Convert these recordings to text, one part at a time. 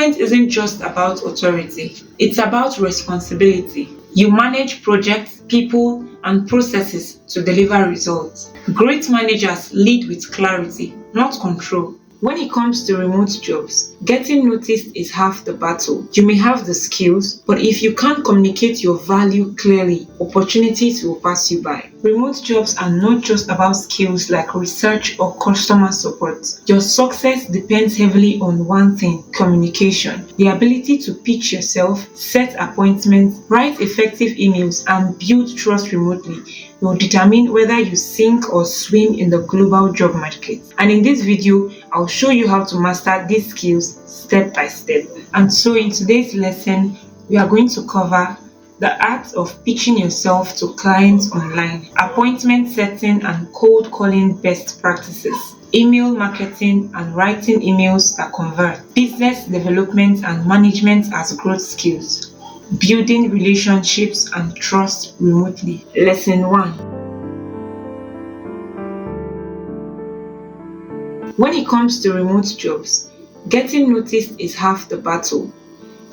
Management isn't just about authority, it's about responsibility. You manage projects, people, and processes to deliver results. Great managers lead with clarity, not control. When it comes to remote jobs, getting noticed is half the battle. You may have the skills, but if you can't communicate your value clearly, opportunities will pass you by. Remote jobs are not just about skills like research or customer support. Your success depends heavily on one thing: communication. The ability to pitch yourself, set appointments, write effective emails, and build trust remotely will determine whether you sink or swim in the global job market. And in this video, I'll show you how to master these skills step by step. And so in today's lesson, we are going to cover the art of pitching yourself to clients online, appointment setting and cold calling best practices, email marketing and writing emails that convert, business development and management as growth skills, building relationships and trust remotely. Lesson 1. When it comes to remote jobs, getting noticed is half the battle.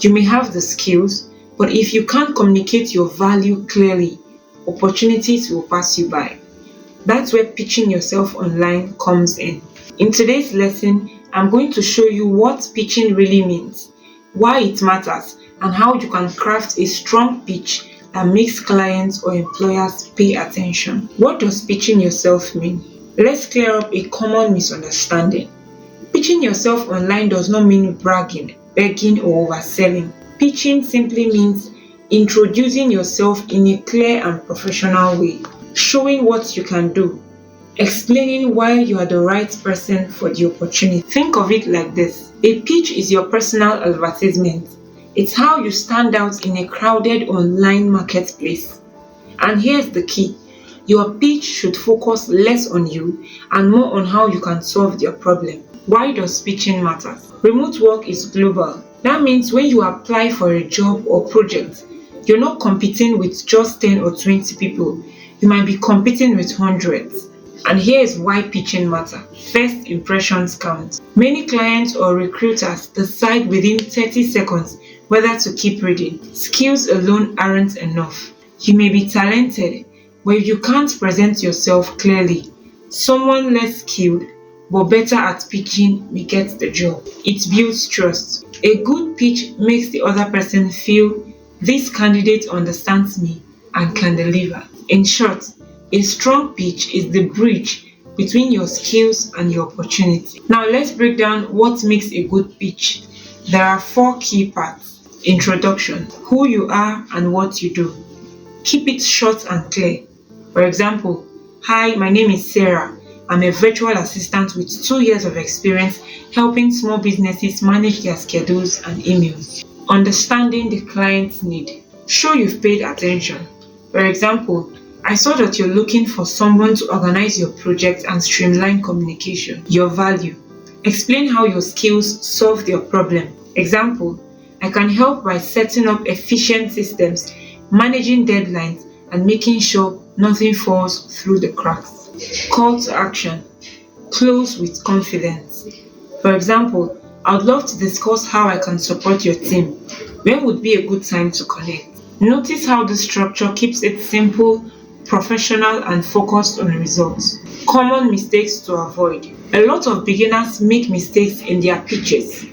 You may have the skills, but if you can't communicate your value clearly, opportunities will pass you by. That's where pitching yourself online comes in. In today's lesson, I'm going to show you what pitching really means, why it matters, and how you can craft a strong pitch that makes clients or employers pay attention. What does pitching yourself mean? Let's clear up a common misunderstanding. Pitching yourself online does not mean bragging, begging, or overselling. Pitching simply means introducing yourself in a clear and professional way, showing what you can do, explaining why you are the right person for the opportunity. Think of it like this: a pitch is your personal advertisement. It's how you stand out in a crowded online marketplace. And here's the key: your pitch should focus less on you and more on how you can solve their problem. Why does pitching matter? Remote work is global. That means when you apply for a job or project, you're not competing with just 10 or 20 people. You might be competing with hundreds. And here is why pitching matters. First impressions count. Many clients or recruiters decide within 30 seconds whether to keep reading. Skills alone aren't enough. You may be talented, but if you can't present yourself clearly, someone less skilled but better at pitching will get the job. It builds trust. A good pitch makes the other person feel this candidate understands me and can deliver. In short, a strong pitch is the bridge between your skills and your opportunity. Now let's break down what makes a good pitch. There are 4 key parts. Introduction: who you are and what you do. Keep it short and clear. For example, hi, my name is Sarah. I'm a virtual assistant with 2 years of experience helping small businesses manage their schedules and emails. Understanding the client's need. Show you've paid attention. For example, I saw that you're looking for someone to organize your project and streamline communication. Your value. Explain how your skills solve their problem. Example, I can help by setting up efficient systems, managing deadlines, and making sure nothing falls through the cracks. Call to action. Close with confidence. For example, I would love to discuss how I can support your team. When would be a good time to connect? Notice how the structure keeps it simple, professional, and focused on results. Common mistakes to avoid. A lot of beginners make mistakes in their pitches.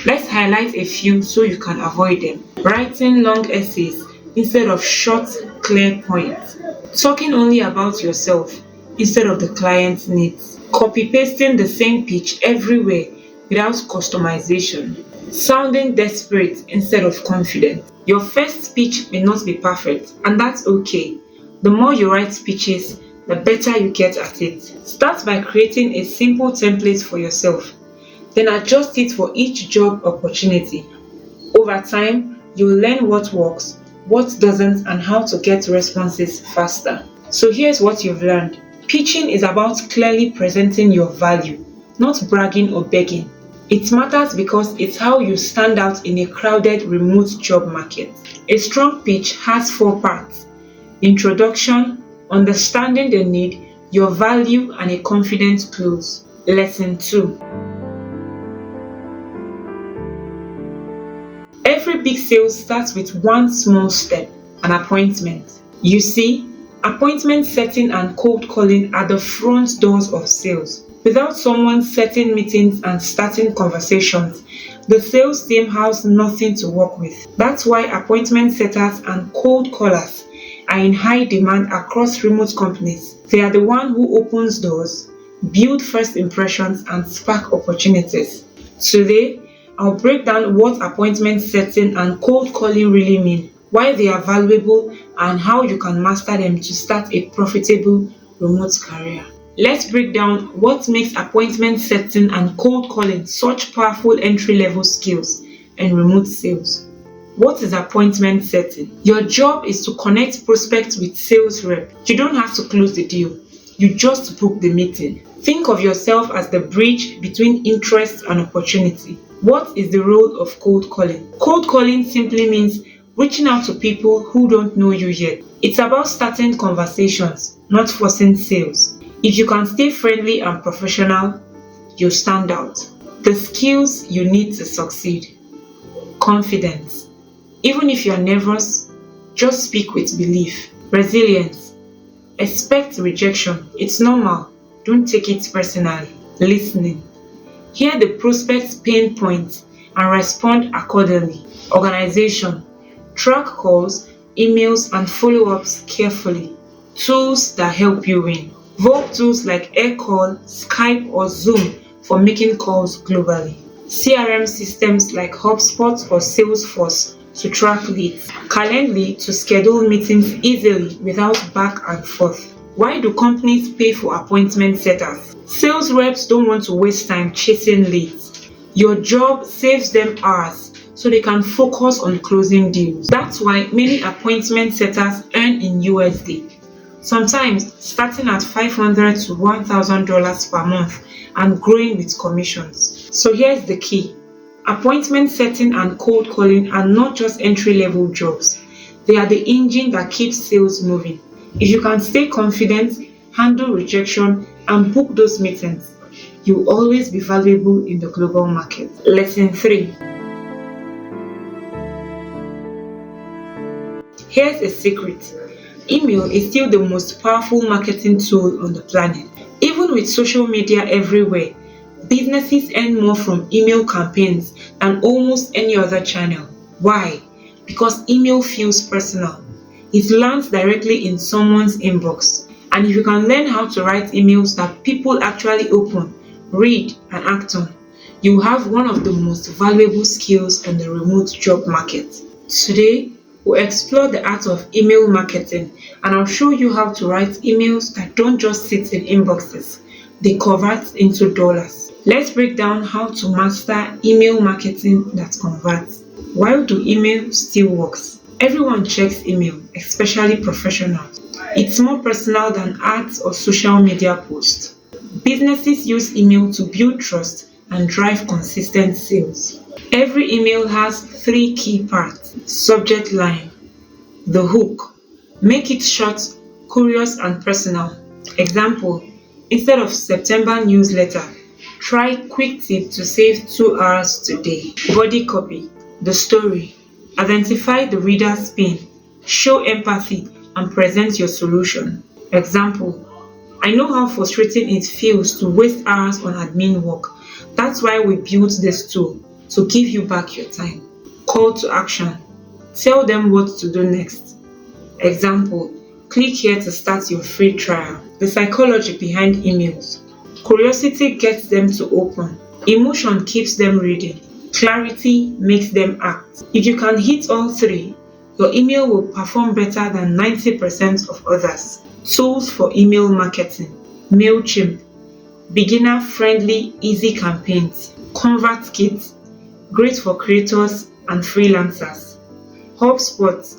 Let's highlight a few so you can avoid them. Writing long essays instead of short, clear points. Talking only about yourself instead of the client's needs. Copy-pasting the same pitch everywhere without customization. Sounding desperate instead of confident. Your first pitch may not be perfect, and that's okay. The more you write pitches, the better you get at it. Start by creating a simple template for yourself, then adjust it for each job opportunity. Over time, you'll learn what works, what doesn't, and how to get responses faster. So here's what you've learned. Pitching is about clearly presenting your value, not bragging or begging. It matters because it's how you stand out in a crowded remote job market. A strong pitch has 4 parts: introduction, understanding the need, your value, and a confident close. Lesson 2. Every big sale starts with one small step, an appointment. You see, appointment setting and cold calling are the front doors of sales. Without someone setting meetings and starting conversations, the sales team has nothing to work with. That's why appointment setters and cold callers are in high demand across remote companies. They are the one who opens doors, build first impressions, and spark opportunities. Today, I'll break down what appointment setting and cold calling really mean, why they are valuable, and how you can master them to start a profitable remote career. Let's break down what makes appointment setting and cold calling such powerful entry-level skills in remote sales. What is appointment setting? Your job is to connect prospects with sales rep. You don't have to close the deal. You just book the meeting. Think of yourself as the bridge between interest and opportunity. What is the role of cold calling? Cold calling simply means reaching out to people who don't know you yet. It's about starting conversations, not forcing sales. If you can stay friendly and professional, you stand out. The skills you need to succeed. Confidence. Even if you are nervous, just speak with belief. Resilience. Expect rejection. It's normal. Don't take it personally. Listening. Hear the prospect's pain points and respond accordingly. Organization. Track calls, emails, and follow-ups carefully. Tools that help you win. Vogue tools like AirCall, Skype, or Zoom for making calls globally. CRM systems like HubSpot or Salesforce to track leads. Calendly to schedule meetings easily without back and forth. Why do companies pay for appointment setters? Sales reps don't want to waste time chasing leads. Your job saves them hours so they can focus on closing deals. That's why many appointment setters earn in USD. Sometimes starting at $500 to $1,000 per month and growing with commissions. So here's the key. Appointment setting and cold calling are not just entry-level jobs. They are the engine that keeps sales moving. If you can stay confident, handle rejection, and book those meetings, you'll always be valuable in the global market. Lesson 3. Here's a secret. Email is still the most powerful marketing tool on the planet. Even with social media everywhere, businesses earn more from email campaigns than almost any other channel. Why? Because email feels personal. It lands directly in someone's inbox. And if you can learn how to write emails that people actually open, read, and act on, you have one of the most valuable skills in the remote job market. Today, we'll explore the art of email marketing, and I'll show you how to write emails that don't just sit in inboxes, they convert into dollars. Let's break down how to master email marketing that converts. Why do email still works? Everyone checks email, especially professionals. It's more personal than ads or social media posts. Businesses use email to build trust and drive consistent sales. Every email has 3 key parts. Subject line, the hook. Make it short, curious, and personal. Example, instead of September newsletter, try quick tip to save 2 hours today. Body copy, the story. Identify the reader's pain, show empathy, and present your solution. Example, I know how frustrating it feels to waste hours on admin work. That's why we built this tool, to give you back your time. Call to action. Tell them what to do next. Example, click here to start your free trial. The psychology behind emails. Curiosity gets them to open. Emotion keeps them reading. Clarity makes them act. If you can hit all 3, your email will perform better than 90% of others. Tools for email marketing. MailChimp. Beginner-friendly, easy campaigns. ConvertKit. Great for creators and freelancers. HubSpot.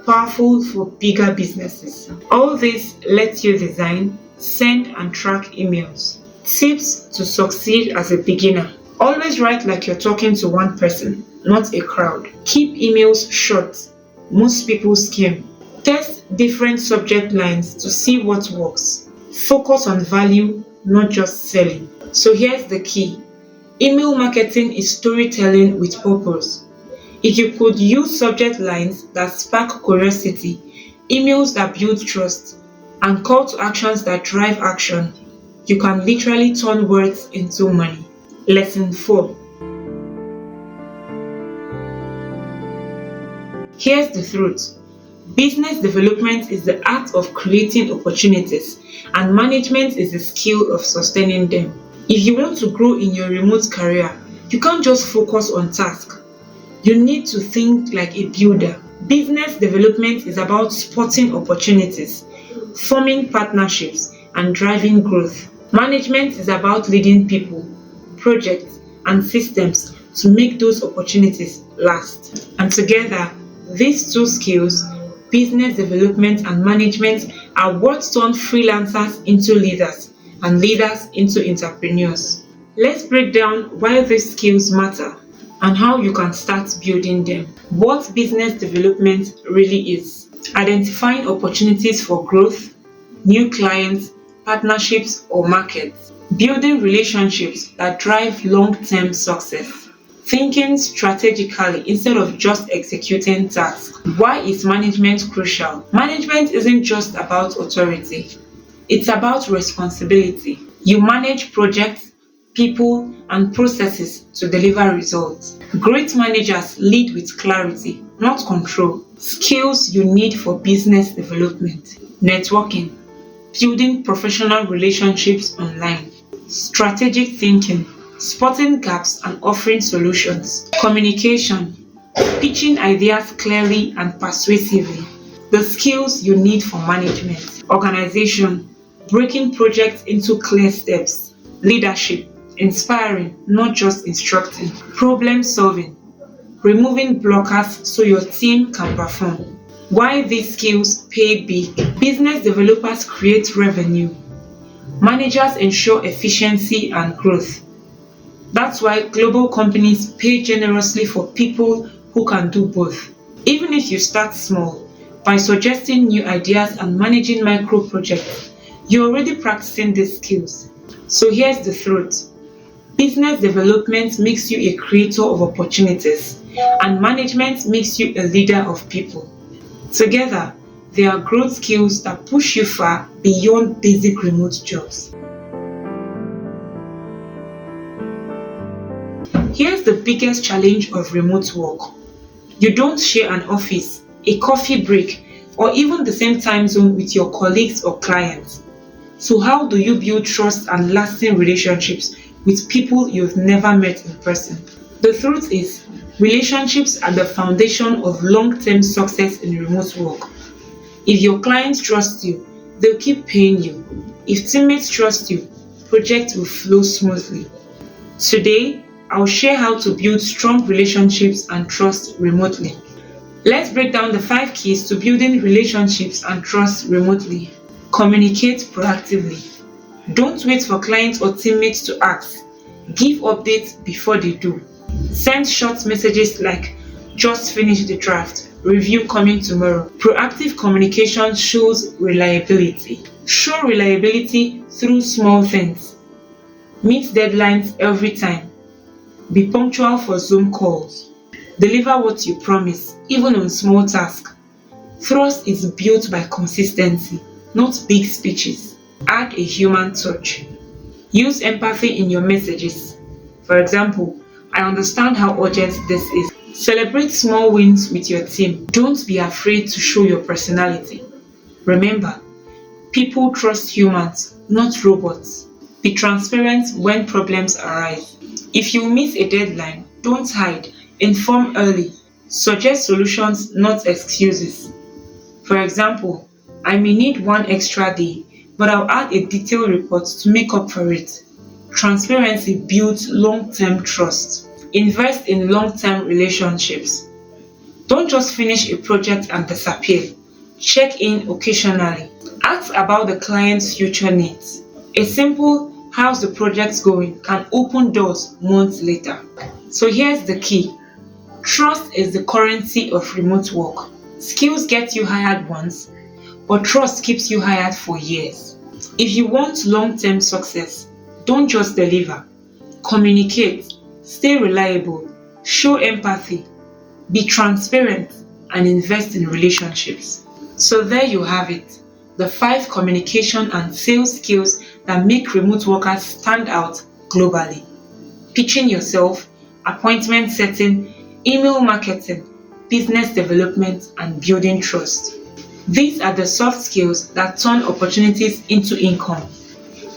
Powerful for bigger businesses. All this lets you design, send, and track emails. Tips to succeed as a beginner. Always write like you're talking to one person, not a crowd. Keep emails short. Most people skim. Test different subject lines to see what works. Focus on value, not just selling. So here's the key. Email marketing is storytelling with purpose. If you could use subject lines that spark curiosity, emails that build trust, and call to actions that drive action, you can literally turn words into money. Lesson 4. Here's the truth. Business development is the art of creating opportunities, and management is the skill of sustaining them. If you want to grow in your remote career, you can't just focus on tasks. You need to think like a builder. Business development is about spotting opportunities, forming partnerships, and driving growth. Management is about leading people, projects, and systems to make those opportunities last. And together, these two skills, business development and management, are what turn freelancers into leaders and leaders into entrepreneurs. Let's break down why these skills matter and how you can start building them. What business development really is: identifying opportunities for growth, new clients, partnerships, or markets. Building relationships that drive long-term success. Thinking strategically instead of just executing tasks. Why is management crucial? Management isn't just about authority, it's about responsibility. You manage projects, people, and processes to deliver results. Great managers lead with clarity, not control. Skills you need for business development: networking, building professional relationships online, strategic thinking, spotting gaps and offering solutions, communication, pitching ideas clearly and persuasively. The skills you need for management: organization, breaking projects into clear steps, leadership, inspiring, not just instructing, problem solving, removing blockers so your team can perform. Why these skills pay big? Business developers create revenue. Managers ensure efficiency and growth. That's why global companies pay generously for people who can do both. Even if you start small, by suggesting new ideas and managing micro projects, you're already practicing these skills. So here's the truth. Business development makes you a creator of opportunities, and management makes you a leader of people. Together, they are growth skills that push you far beyond basic remote jobs. Here's the biggest challenge of remote work. You don't share an office, a coffee break, or even the same time zone with your colleagues or clients. So how do you build trust and lasting relationships with people you've never met in person? The truth is, relationships are the foundation of long-term success in remote work. If your clients trust you, they'll keep paying you. If teammates trust you, projects will flow smoothly. Today, I'll share how to build strong relationships and trust remotely. Let's break down the 5 keys to building relationships and trust remotely. Communicate proactively. Don't wait for clients or teammates to ask. Give updates before they do. Send short messages like "just finished the draft, review coming tomorrow." Proactive communication shows reliability. Show reliability through small things. Meet deadlines every time. Be punctual for Zoom calls. Deliver what you promise, even on small tasks. Trust is built by consistency, not big speeches. Add a human touch. Use empathy in your messages. For example, "I understand how urgent this is." Celebrate small wins with your team. Don't be afraid to show your personality. Remember, people trust humans, not robots. Be transparent when problems arise. If you miss a deadline, don't hide. Inform early. Suggest solutions, not excuses. For example, "I may need one extra day, but I'll add a detailed report to make up for it." Transparency builds long-term trust. Invest in long-term relationships. Don't just finish a project and disappear. Check in occasionally. Ask about the client's future needs. A simple "how's the project going" can open doors months later. So here's the key. Trust is the currency of remote work. Skills get you hired once, but trust keeps you hired for years. If you want long-term success, don't just deliver. Communicate, stay reliable, show empathy, Be transparent and invest in relationships. So there you have it, the 5 communication and sales skills that make remote workers stand out globally. Pitching yourself, appointment setting, email marketing, business development, and building trust. These are the soft skills that turn opportunities into income.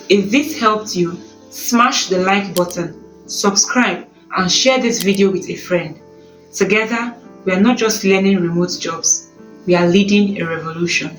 If this helped you, smash the like button, subscribe, and share this video with a friend. Together, we are not just learning remote jobs, we are leading a revolution.